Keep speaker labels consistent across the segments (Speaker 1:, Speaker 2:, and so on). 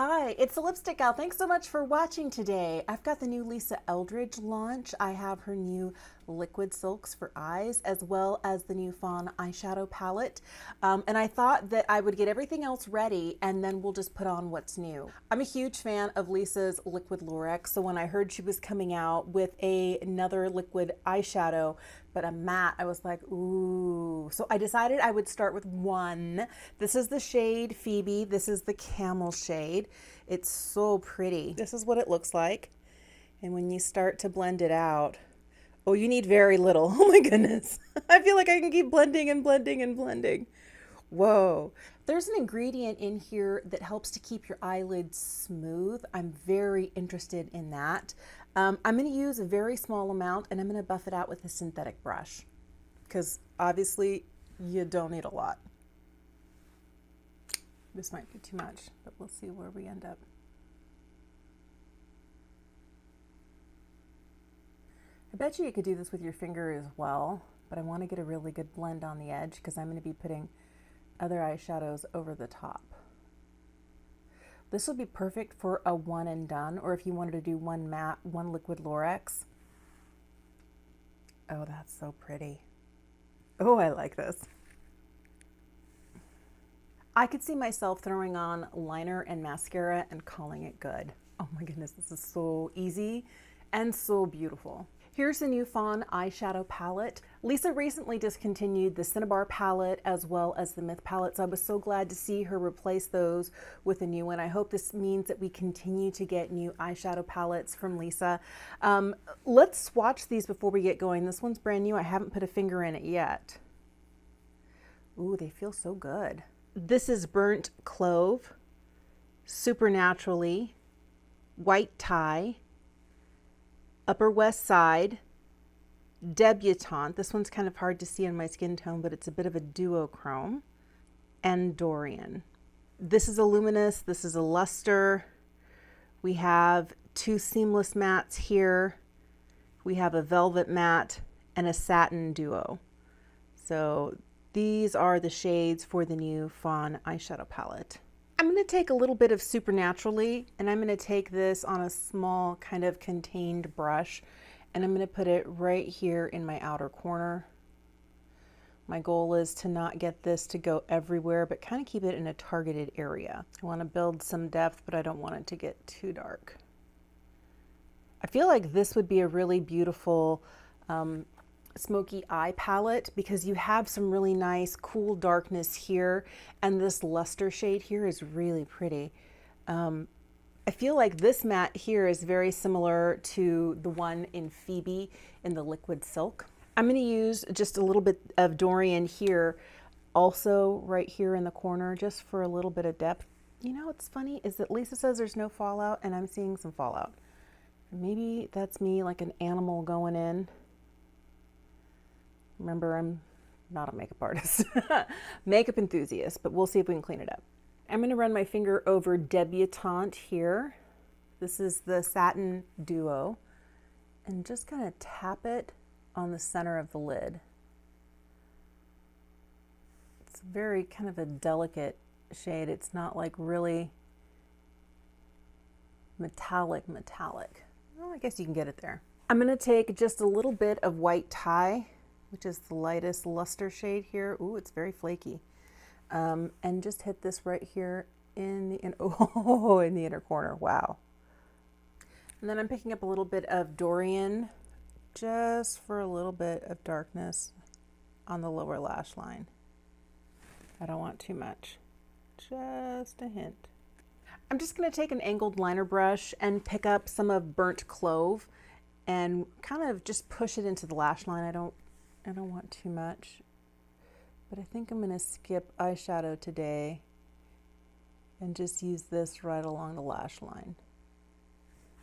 Speaker 1: Hi, it's the Lipstick Gal. Thanks so much for watching today. I've got the new Lisa Eldridge launch. I have her new liquid silks for eyes, as well as the new Fawn Eyeshadow palette. And I thought that I would get everything else ready and then we'll just put on what's new. I'm a huge fan of Lisa's Liquid Lurex, so when I heard she was coming out with another liquid eyeshadow, but a matte, I was like, ooh. So I decided I would start with one. This is the shade Phoebe. This is the camel shade. It's so pretty. This is what it looks like. And when you start to blend it out, oh, you need very little. Oh my goodness. I feel like I can keep blending and blending and blending. Whoa. There's an ingredient in here that helps to keep your eyelids smooth. I'm very interested in that. I'm going to use a very small amount and I'm going to buff it out with a synthetic brush because obviously you don't need a lot. This might be too much, but we'll see where we end up. I bet you could do this with your finger as well, but I want to get a really good blend on the edge because I'm going to be putting other eyeshadows over the top. This would be perfect for a one and done, or if you wanted to do one matte, one liquid Lurex. Oh, that's so pretty. Oh, I like this. I could see myself throwing on liner and mascara and calling it good. Oh my goodness, this is so easy and so beautiful. Here's the new Fawn Eyeshadow palette. Lisa recently discontinued the Cinnabar palette as well as the Myth palette, so I was so glad to see her replace those with a new one. I hope this means that we continue to get new eyeshadow palettes from Lisa. Let's swatch these before we get going. This one's brand new. I haven't put a finger in it yet. Ooh, they feel so good. This is Burnt Clove, Supernaturally, White Tie, Upper West Side, Debutante. This one's kind of hard to see on my skin tone, but it's a bit of a duochrome, and Dorian. This is a luminous, this is a luster. We have two seamless mattes here. We have a velvet matte and a satin duo. So these are the shades for the new Fawn Eyeshadow palette. I'm going to take a little bit of Supernaturally and I'm going to take this on a small kind of contained brush and I'm going to put it right here in my outer corner. My goal is to not get this to go everywhere, but kind of keep it in a targeted area. I want to build some depth, but I don't want it to get too dark. I feel like this would be a really beautiful smoky eye palette because you have some really nice cool darkness here and this luster shade here is really pretty. I feel like this matte here is very similar to the one in Phoebe in the Liquid Silk. I'm going to use just a little bit of Dorian here, also right here in the corner, just for a little bit of depth. You know what's funny is that Lisa says there's no fallout and I'm seeing some fallout. Maybe that's me like an animal going in. Remember, I'm not a makeup artist, makeup enthusiast, but we'll see if we can clean it up. I'm going to run my finger over Debutante here. This is the Satin Duo, and just kind of tap it on the center of the lid. It's very kind of a delicate shade. It's not like really metallic. Well, I guess you can get it there. I'm going to take just a little bit of White Tie, which is the lightest luster shade here. Ooh, it's very flaky. And just hit this right here in the inner corner. Wow. And then I'm picking up a little bit of Dorian just for a little bit of darkness on the lower lash line. I don't want too much, just a hint. I'm just going to take an angled liner brush and pick up some of Burnt Clove and kind of just push it into the lash line. I don't want too much, but I think I'm going to skip eyeshadow today and just use this right along the lash line.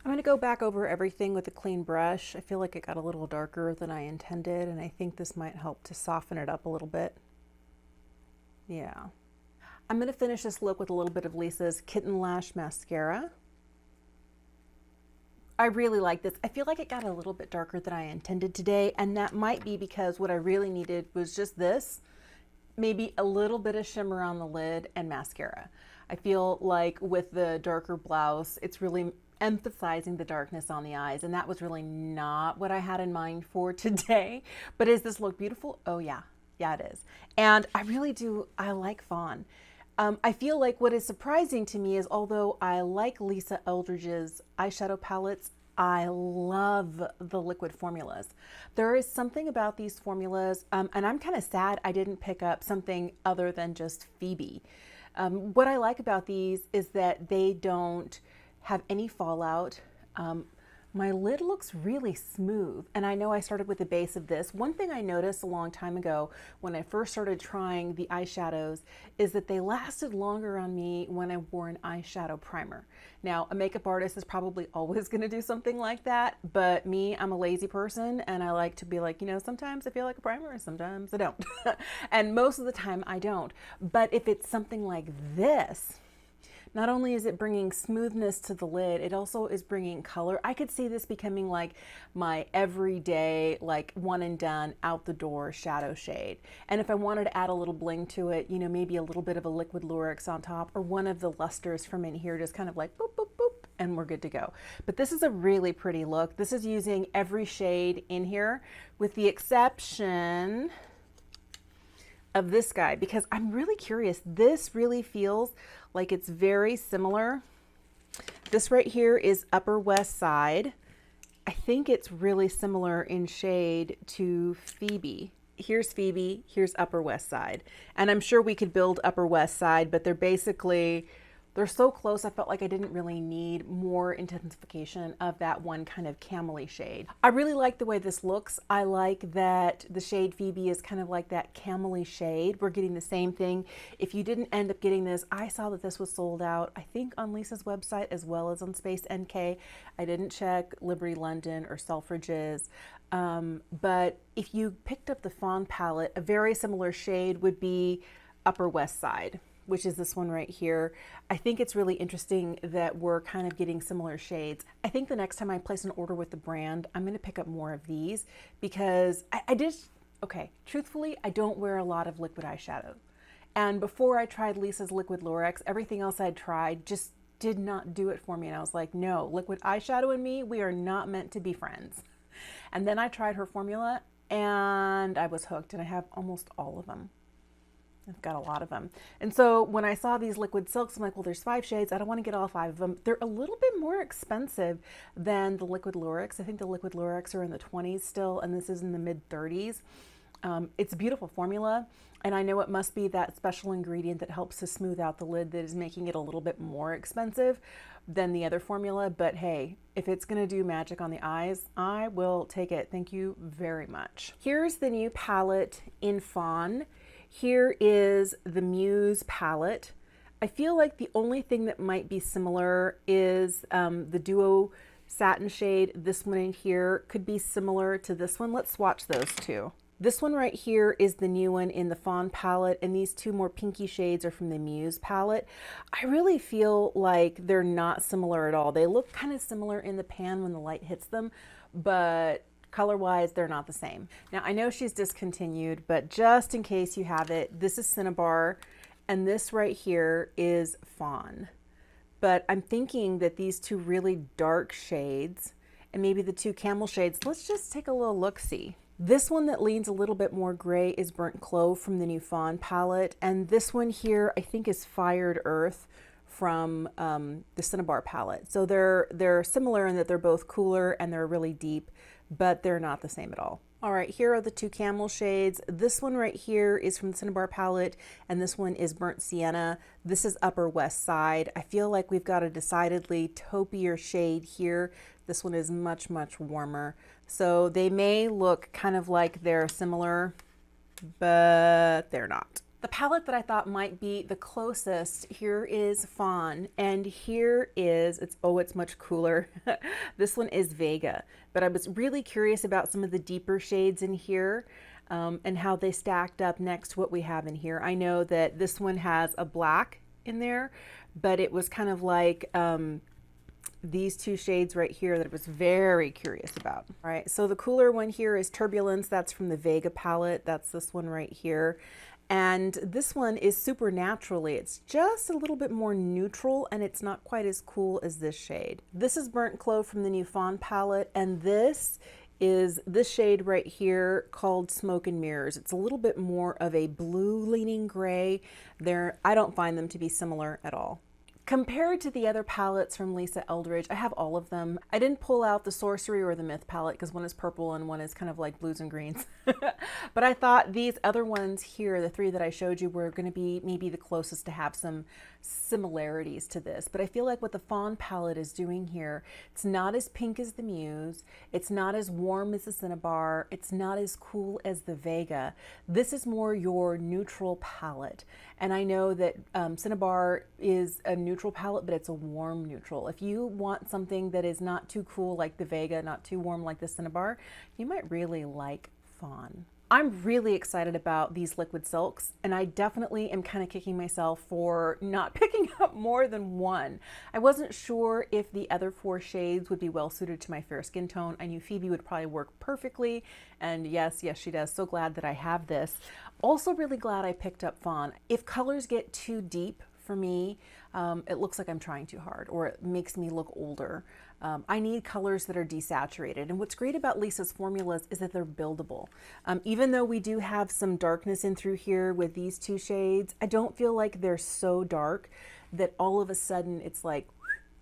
Speaker 1: I'm going to go back over everything with a clean brush. I feel like it got a little darker than I intended, and I think this might help to soften it up a little bit. Yeah. I'm going to finish this look with a little bit of Lisa's Kitten Lash Mascara. I really like this. I feel like it got a little bit darker than I intended today, and that might be because what I really needed was just this, maybe a little bit of shimmer on the lid and mascara. I feel like with the darker blouse, it's really emphasizing the darkness on the eyes, and that was really not what I had in mind for today. But does this look beautiful? Oh yeah, yeah it is. And I really do, I like Fawn. I feel like what is surprising to me is although I like Lisa Eldridge's eyeshadow palettes, I love the liquid formulas. There is something about these formulas, and I'm kind of sad I didn't pick up something other than just Phoebe. What I like about these is that they don't have any fallout. My lid looks really smooth, and I know I started with the base of this. One thing I noticed a long time ago when I first started trying the eyeshadows is that they lasted longer on me when I wore an eyeshadow primer. Now, a makeup artist is probably always going to do something like that, but me, I'm a lazy person, and I like to be like, you know, sometimes I feel like a primer and sometimes I don't. And most of the time I don't. But if it's something like this, not only is it bringing smoothness to the lid, it also is bringing color. I could see this becoming like my everyday, like one and done, out the door shadow shade. And if I wanted to add a little bling to it, you know, maybe a little bit of a liquid Lurex on top, or one of the lusters from in here, just kind of like boop, boop, boop, and we're good to go. But this is a really pretty look. This is using every shade in here, with the exception of this guy, because I'm really curious. This really feels like it's very similar. This right here is Upper West Side. I think it's really similar in shade to Phoebe. Here's Phoebe, here's Upper West Side. And I'm sure we could build Upper West Side, but they're so close, I felt like I didn't really need more intensification of that one kind of camely shade. I really like the way this looks. I like that the shade Phoebe is kind of like that camely shade. We're getting the same thing. If you didn't end up getting this, I saw that this was sold out, I think on Lisa's website as well as on Space NK. I didn't check Liberty London or Selfridges. But if you picked up the Fawn palette, a very similar shade would be Upper West Side, which is this one right here. I think it's really interesting that we're kind of getting similar shades. I think the next time I place an order with the brand, I'm gonna pick up more of these, because okay, truthfully, I don't wear a lot of liquid eyeshadow. And before I tried Lisa's Liquid Lurex, everything else I'd tried just did not do it for me. And I was like, no, liquid eyeshadow and me, we are not meant to be friends. And then I tried her formula and I was hooked, and I have almost all of them. I've got a lot of them. And so when I saw these liquid silks, I'm like, well, there's 5 shades. I don't want to get all 5 of them. They're a little bit more expensive than the liquid Lurex. I think the liquid Lurex are in the 20s still, and this is in the mid 30s. It's a beautiful formula, and I know it must be that special ingredient that helps to smooth out the lid that is making it a little bit more expensive than the other formula. But hey, if it's going to do magic on the eyes, I will take it. Thank you very much. Here's the new palette in Fawn. Here is the Muse palette. I feel like the only thing that might be similar is the Duo Satin shade. This one in here could be similar to this one. Let's swatch those two. This one right here is the new one in the Fawn palette, and these two more pinky shades are from the Muse palette. I really feel like they're not similar at all. They look kind of similar in the pan when the light hits them, but color-wise, they're not the same. Now, I know she's discontinued, but just in case you have it, this is Cinnabar, and this right here is Fawn. But I'm thinking that these two really dark shades, and maybe the 2 camel shades, let's just take a little look-see. This one that leans a little bit more gray is Burnt Clove from the new Fawn palette, and this one here I think is Fired Earth from the Cinnabar palette. So they're similar in that they're both cooler and they're really deep, but they're not the same at all. All right, here are the 2 camel shades. This one right here is from the Cinnabar palette, and this one is Burnt Sienna. This is Upper West Side. I feel like we've got a decidedly taupier shade here. This one is much, much warmer. So they may look kind of like they're similar, but they're not. The palette that I thought might be the closest here is Fawn, and here is, it's much cooler. This one is Vega, but I was really curious about some of the deeper shades in here and how they stacked up next to what we have in here. I know that this one has a black in there, but it was kind of like these 2 shades right here that I was very curious about. All right, so the cooler one here is Turbulence. That's from the Vega palette. That's this one right here. And this one is super naturally. It's just a little bit more neutral and it's not quite as cool as this shade. This is Burnt Clove from the new Fawn palette, and this is this shade right here called Smoke and Mirrors. It's a little bit more of a blue leaning gray. I don't find them to be similar at all. Compared to the other palettes from Lisa Eldridge, I have all of them. I didn't pull out the Sorcery or the Myth palette because one is purple and one is kind of like blues and greens. But I thought these other ones here, the three that I showed you, were going to be maybe the closest to have some similarities to this. But I feel like what the Fawn palette is doing here, it's not as pink as the Muse, it's not as warm as the Cinnabar, it's not as cool as the Vega. This is more your neutral palette. And I know that Cinnabar is a neutral palette, but it's a warm neutral. If you want something that is not too cool like the Vega, not too warm like the Cinnabar, you might really like Fawn. I'm really excited about these liquid silks, and I definitely am kind of kicking myself for not picking up more than one. I wasn't sure if the other 4 shades would be well suited to my fair skin tone. I knew Phoebe would probably work perfectly, and yes, she does. So glad that I have this. Also really glad I picked up Fawn. If colors get too deep for me, it looks like I'm trying too hard, or it makes me look older. I need colors that are desaturated. And what's great about Lisa's formulas is that they're buildable. Even though we do have some darkness in through here with these 2 shades, I don't feel like they're so dark that all of a sudden it's like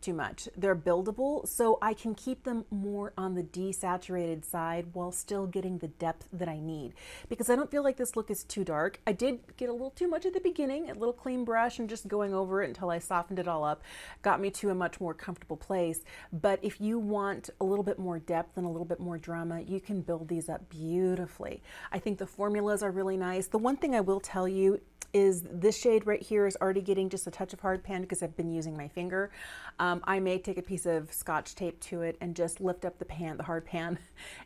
Speaker 1: too much. They're buildable, so I can keep them more on the desaturated side while still getting the depth that I need, because I don't feel like this look is too dark. I did get a little too much at the beginning. A little clean brush and just going over it until I softened it all up got me to a much more comfortable place. But if you want a little bit more depth and a little bit more drama, you can build these up beautifully. I think the formulas are really nice. The one thing I will tell you is this shade right here is already getting just a touch of hard pan because I've been using my finger. I may take a piece of Scotch tape to it and just lift up the pan, the hard pan,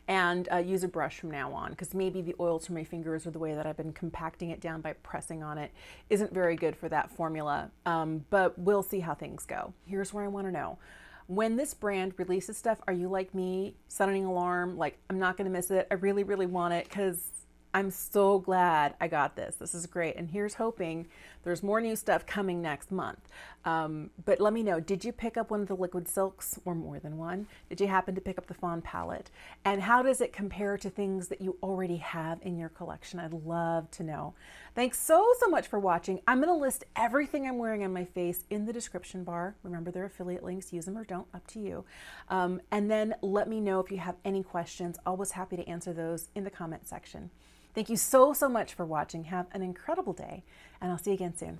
Speaker 1: and use a brush from now on, because maybe the oils from my fingers or the way that I've been compacting it down by pressing on it isn't very good for that formula, but we'll see how things go. Here's where I want to know. When this brand releases stuff, are you like me, sounding alarm, like I'm not going to miss it? I really, really want it because I'm so glad I got this. This is great. And here's hoping there's more new stuff coming next month. But let me know, did you pick up one of the liquid silks, or more than one? Did you happen to pick up the Fawn palette? And how does it compare to things that you already have in your collection? I'd love to know. Thanks so much for watching. I'm going to list everything I'm wearing on my face in the description bar. Remember, they're affiliate links. Use them or don't, up to you. And then let me know if you have any questions. Always happy to answer those in the comment section. Thank you so much for watching. Have an incredible day, and I'll see you again soon.